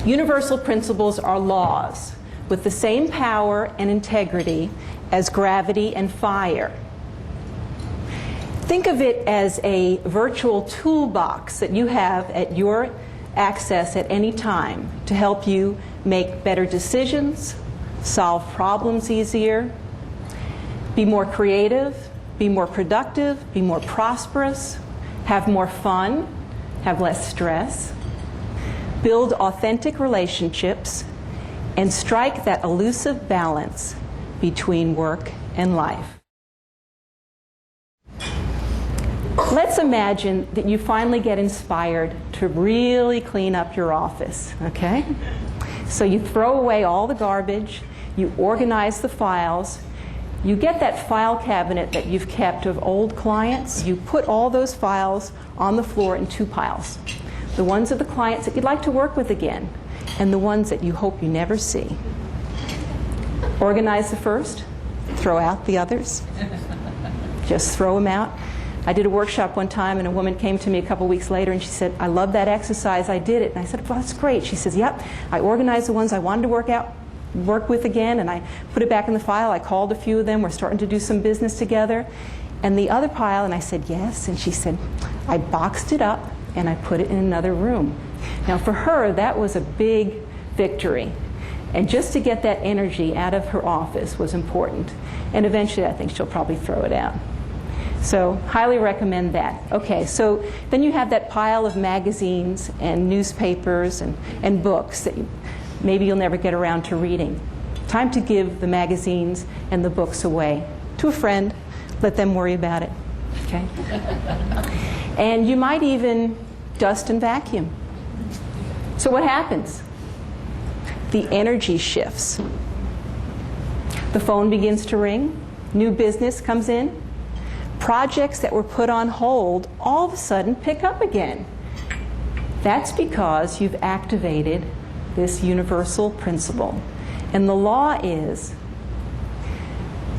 Universal principles are laws with the same power and integrity as gravity and fire. Think of it as a virtual toolbox that you have at your access at any time to help you make better decisions, solve problems easier, be more creative, be more productive, be more prosperous, have more fun, have less stress, build authentic relationships, and strike that elusive balance between work and life. Let's imagine that you finally get inspired to really clean up your office, okay? So you throw away all the garbage, you organize the files, you get that file cabinet that you've kept of old clients, you put all those files on the floor in two piles. The ones of the clients that you'd like to work with again, and the ones that you hope you never see. Organize the first, throw out the others. Just throw them out. I did a workshop one time, and a woman came to me a couple weeks later, and she said, "I love that exercise, I did it." And I said, "Well, that's great." She says, "Yep, I organized the ones I wanted to work with again, and I put it back in the file. I called a few of them. We're starting to do some business together. And the other pile," and I said, "Yes." And she said, "I boxed it up, and I put it in another room." Now, for her, that was a big victory. And just to get that energy out of her office was important. And eventually, I think she'll probably throw it out. So, highly recommend that. Okay, so then you have that pile of magazines and newspapers and books that maybe you'll never get around to reading. Time to give the magazines and the books away to a friend. Let them worry about it. Okay? And you might even dust and vacuum. So what happens? The energy shifts. The phone begins to ring. New business comes in. Projects that were put on hold all of a sudden pick up again. That's because you've activated this universal principle. And the law is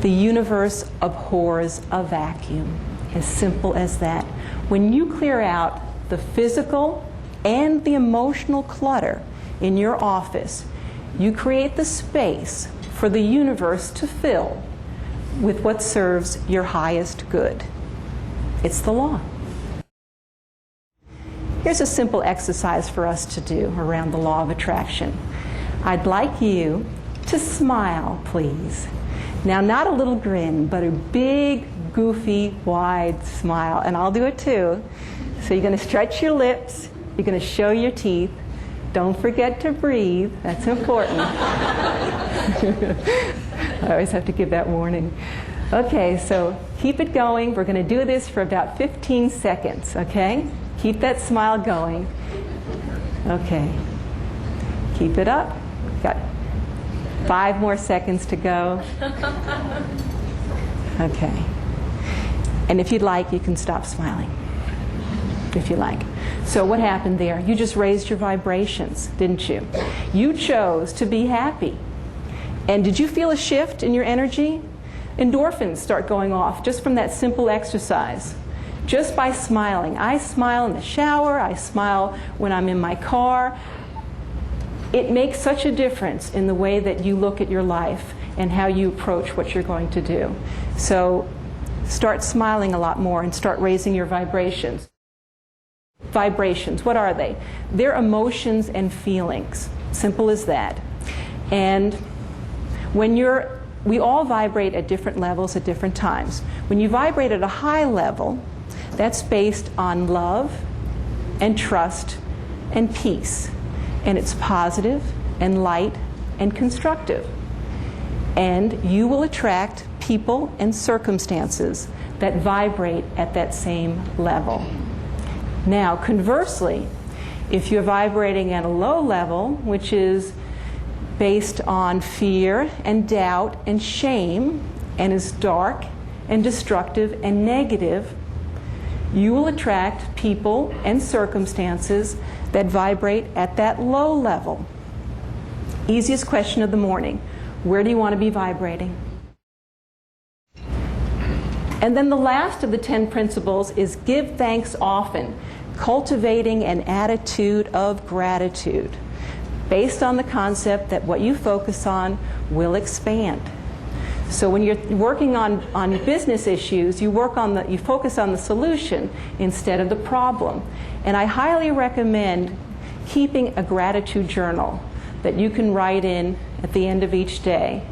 the universe abhors a vacuum. As simple as that. When you clear out the physical and the emotional clutter in your office, you create the space for the universe to fill with what serves your highest good. It's the law. Here's a simple exercise for us to do around the law of attraction. I'd like you to smile, please. Now, not a little grin, but a big, goofy, wide smile. And I'll do it too. So you're going to stretch your lips. You're going to show your teeth. Don't forget to breathe. That's important. I always have to give that warning. Okay, so keep it going. We're going to do this for about 15 seconds, okay? Keep that smile going. Okay. Keep it up. Got 5 more seconds to go. Okay. And if you'd like, you can stop smiling. If you like. So what happened there? You just raised your vibrations, didn't you? You chose to be happy. And did you feel a shift in your energy? Endorphins start going off just from that simple exercise. Just by smiling. I smile in the shower. I smile when I'm in my car. It makes such a difference in the way that you look at your life and how you approach what you're going to do. So start smiling a lot more and start raising your vibrations. Vibrations, what are they? They're emotions and feelings. Simple as that. And when we all vibrate at different levels at different times. When you vibrate at a high level, that's based on love and trust and peace. And it's positive and light and constructive. And you will attract people and circumstances that vibrate at that same level. Now, conversely, if you're vibrating at a low level, which is based on fear and doubt and shame, and is dark and destructive and negative, you will attract people and circumstances that vibrate at that low level. Easiest question of the morning. Where do you want to be vibrating? And then the last of the 10 principles is give thanks often, cultivating an attitude of gratitude. based on the concept that what you focus on will expand. So when you're working on business issues, you focus on the solution instead of the problem. And I highly recommend keeping a gratitude journal that you can write in at the end of each day.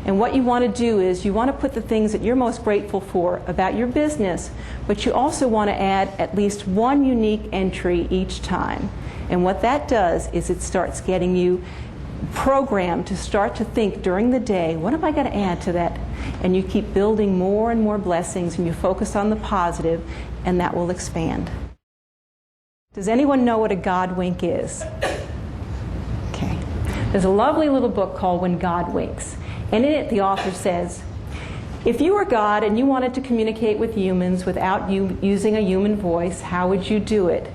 And what you want to do is you want to put the things that you're most grateful for about your business, but you also want to add at least one unique entry each time. And what that does is it starts getting you programmed to start to think during the day, what am I going to add to that? And you keep building more and more blessings, and you focus on the positive, and that will expand. Does anyone know what a God wink is? Okay. There's a lovely little book called When God Winks. And in it, the author says, if you were God and you wanted to communicate with humans without you using a human voice, how would you do it?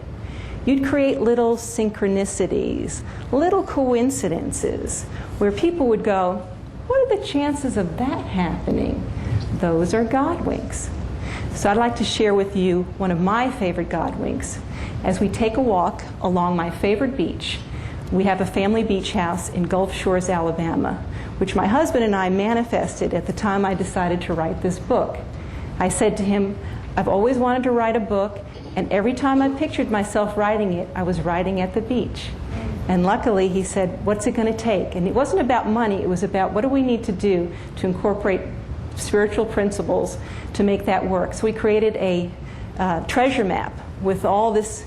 You'd create little synchronicities, little coincidences, where people would go, what are the chances of that happening? Those are God winks. So I'd like to share with you one of my favorite God winks. As we take a walk along my favorite beach, we have a family beach house in Gulf Shores, Alabama, which my husband and I manifested at the time I decided to write this book. I said to him, I've always wanted to write a book, and every time I pictured myself writing it, I was writing at the beach. And luckily, he said, what's it going to take? And it wasn't about money, it was about what do we need to do to incorporate spiritual principles to make that work. So we created a treasure map with all this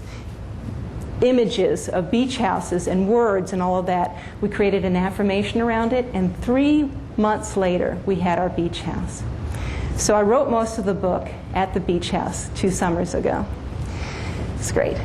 images of beach houses and words and all of that. We created an affirmation around it, and 3 months later, we had our beach house. So I wrote most of the book at the beach house 2 summers ago. It's great.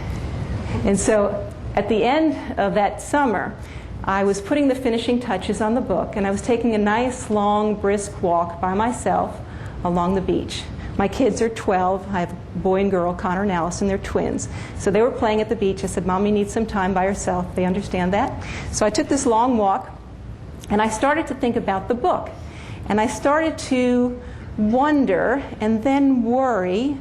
And so at the end of that summer, I was putting the finishing touches on the book, and I was taking a nice, long, brisk walk by myself along the beach. My kids are 12. I have a boy and girl, Connor and Allison. They're twins. So they were playing at the beach. I said, Mom, you need some time by yourself. They understand that. So I took this long walk, and I started to think about the book. And I started to wonder and then worry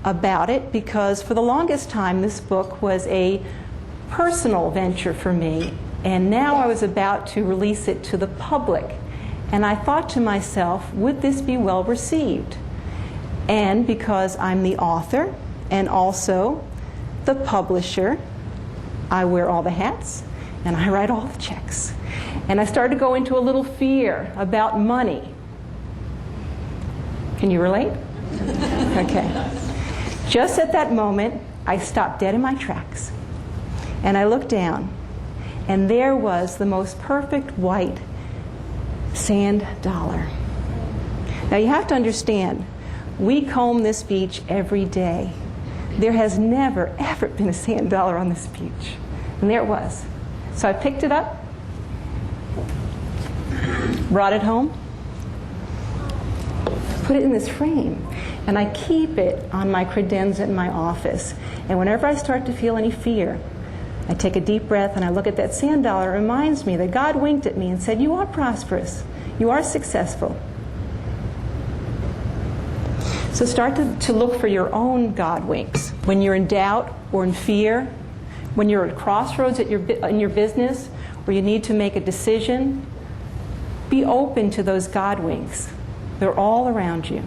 about it, because for the longest time, this book was a personal venture for me. And now I was about to release it to the public. And I thought to myself, would this be well received? And because I'm the author and also the publisher, I wear all the hats and I write all the checks. And I started to go into a little fear about money. Can you relate? Okay. Just at that moment, I stopped dead in my tracks. And I looked down, and there was the most perfect white sand dollar. Now you have to understand, we comb this beach every day. There has never, ever been a sand dollar on this beach. And there it was. So I picked it up, brought it home, put it in this frame, and I keep it on my credenza in my office. And whenever I start to feel any fear, I take a deep breath and I look at that sand dollar. It reminds me that God winked at me and said, you are prosperous. You are successful. So start to look for your own God winks. When you're in doubt or in fear, when you're at crossroads in your business, where you need to make a decision, be open to those God winks. They're all around you.